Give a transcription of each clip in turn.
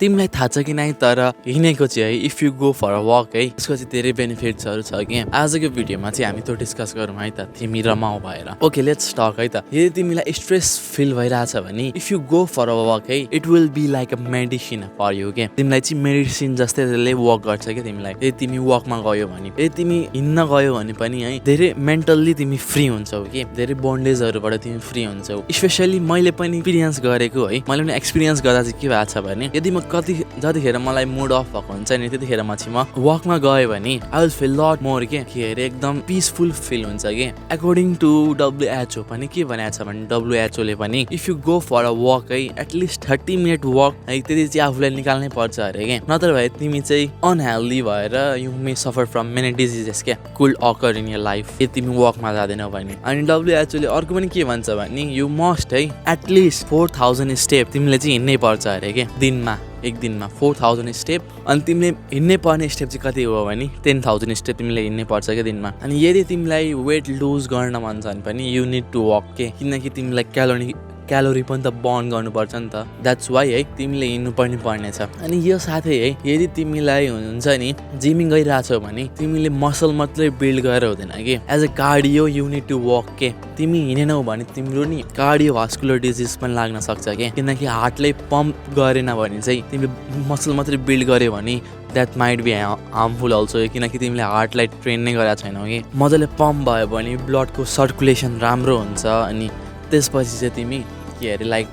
तिमीलाई थाहा छ कि नै तर हिँडेको चाहिँ है if you go for a walk है त्यसको चाहिँ धेरै बेनिफिट्सहरू छ कि आजको भिडियोमा चाहिँ हामी त्यो डिस्कस गरौँ है त तिमी र म भएर ओके लेट्स टक है त यदि तिमीलाई स्ट्रेस फिल भइरहेछ भने if you go for a walk है it will be like a medicine for you के तिमीलाई चाहिँ मेडिसिन जस्तै त्यसले वर्क गर्छ कि तिमीलाई यदि तिमी वकमा गयो भने यदि तिमी हिँड्न गयो भने पनि है धेरै मेन्टल्ली तिमी फ्री हुन्छौ कि धेरै बन्डेजहरूबाट तिमी फ्री हुन्छौ स्पेसली मैले पनि एक्सपिरियन्स गरेको है मैले पनि एक्सपिरियन्स गर्दा चाहिँ के भएको छ भने यदि म जतिखेर मलाई मुड अफ भएको हुन्छ नि त्यतिखेर चाहिँ म वकमा गएँ भने I will feel lot more के अरे एकदम पिसफुल फिल हुन्छ कि अकर्डिङ टु WHO पनि के भनेको छ भने WHO ले पनि if you go for a walk है एटलिस्ट 30 मिनट वक है त्यति चाहिँ आफूलाई निकाल्नै पर्छ अरे के नत्र भए तिमी चाहिँ अनहेल्दी भएर you may suffer from many diseases क्या could occur in your life यदि तिमी वकमा जाँदैनौ भने अनि WHO ले अर्को पनि के भन्छ भने यु मस्ट है एटलिस्ट 4000 स्टेप तिमीले चाहिँ हिँड्नै पर्छ अरे के दिनमा एक दिनमा 4000 स्टेप अनि तिमीले हिँड्नै पर्ने स्टेप चाहिँ कति हो भने 10,000 स्टेप तिमीले हिँड्नै पर्छ क्या दिनमा अनि यदि तिमीलाई वेट लुज गर्न मन छ भने पनि यु निड टु वक के किनकि तिमीलाई क्यालोरी पनि त बर्न गर्नुपर्छ नि त द्याट्स वाइ है तिमीले हिँड्नु पर्नेछ अनि यो साथै है यदि तिमीलाई हुन्छ नि जिमिङ गइरहेछौ भने तिमीले मसल मात्रै बिल्ड गरेर हुँदैन कि as a cardio you need to walk के तिमी हिँडेनौ भने तिम्रो नि कार्डियोभास्कुलर डिजिज पनि लाग्न सक्छ के किनकि हार्टले पम्प गरेन भने चाहिँ तिमीले मसल मात्रै बिल्ड गर्यो भने that might be harmful also किनकि तिमीले हार्टलाई ट्रेन नै गरेको छैनौ कि मजाले पम्प भयो भने ब्लडको सर्कुलेसन राम्रो हुन्छ अनि त्यसपछि चाहिँ तिमी के अरे लाइक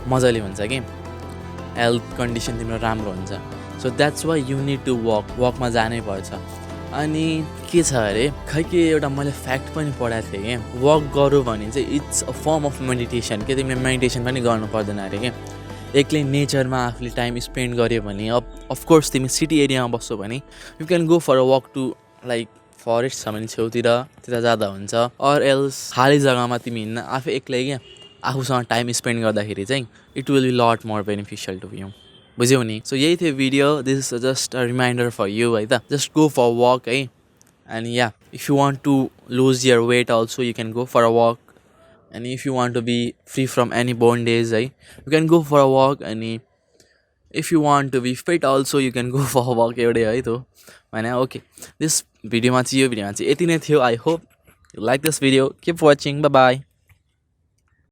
मजाले हुन्छ कि हेल्थ कन्डिसन तिम्रो राम्रो हुन्छ so that's why you need to वकमा जानै पर्छ अनि के छ अरे खै के एउटा मैले फ्याक्ट पनि पढाएको थिएँ कि वक गरौँ भने चाहिँ it's a form of meditation के तिमीले मेडिटेसन पनि गर्नु पर्दैन अरे कि एक्लै नेचरमा आफूले टाइम स्पेन्ड गर्यो भने अफकोर्स तिमी सिटी एरियामा बस्छौ भने you can go for a walk to like forest छ भने छेउतिर त्यता जाँदा हुन्छ अर एल्स खाली जग्गामा तिमी हिँड्न आफै एक्लै क्या आफूसँग टाइम स्पेन्ड गर्दाखेरि चाहिँ it will be lot more beneficial to you बुझ्यौ नि सो यही थियो video this is just a reminder for you है त जस्ट गो फर वक है and yeah if you want to lose your weight also you can go for a walk अनि if you want to be free from any bondage है you can go for a walk अनि if you want to be fit also you can go for walk एउटै है त होइन okay this भिडियोमा चाहिँ यो भिडियोमा चाहिँ यति नै थियो I hope you like this video keep watching by by